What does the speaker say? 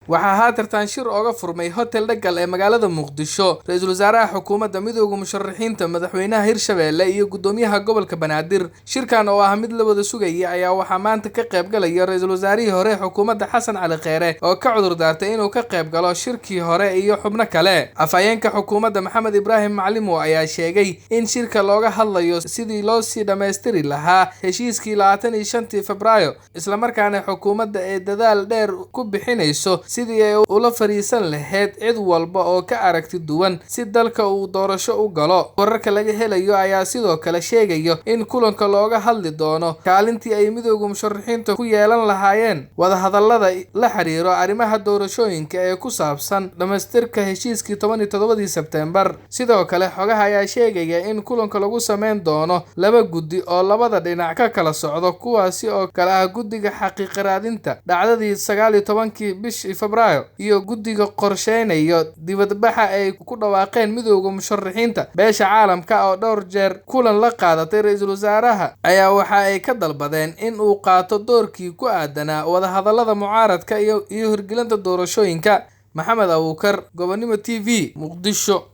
waxaa haatartan shir ooga furmay hotel Dhagal ee magaalada Muqdisho ra'iisul wasaaraha xukuumadda midowga musharaxiinta madaxweynaha Hirshabelle iyo gudoomiyaha gobolka Banaadir. Shirkan oo ah mid la wada sugayay ayaa waxaa maanta ka qayb galaya ra'iisul wasaarihii hore xukuumadda Xasan Cali Kheyre oo ka cudur daartay inuu ka qayb galo shirkii hore iyo xubno kale. Afhayeenka xukuumadda Maxamed Ibrahim Macalimo ayaa sheegay in shirka looga hadlayo sidii loo sii dhameystiri lahaa heshiiskii 25 Febraayo isla markaana xukuumadda ay dadaal dheer ku bixinayso sidii ay ula fariisan lahayd cid walba oo ka aragti duwan si dalka uu doorasho u galo. Wararka laga helayo ayaa sidoo kale sheegayo in kulanka looga hadli doono kaalintii ay midowga musharaxiinta ku yeelan lahaayeen wada hadallada la xiriiro arrimaha doorashooyinka ee ku saabsan dhameystirka heshiiskii 17 Sebtembar. Sidoo kale xogaha ayaa sheegaya in kulanka lagu sameyn doono laba guddi oo labada dhinac ka kala socdo kuwaasi oo kala ah guddiga xaqiiqo raadinta dhacdadii 19 bishii Febraayo iyo guddiga qorsheynaya dibadbaxa ay ku dhawaaqeen midowga musharaxiinta. Beesha caalamka oo dhowr jeer kulan la qaadatay ra'iisul wasaaraha ayaa waxa ay ka dalbadeen in uu qaato doorkii ku aadanaa wada hadallada mucaaradka iyo hirgelinta doorashooyinka. Maxamed Abuukar, Gobonimo TV, Muqdisho.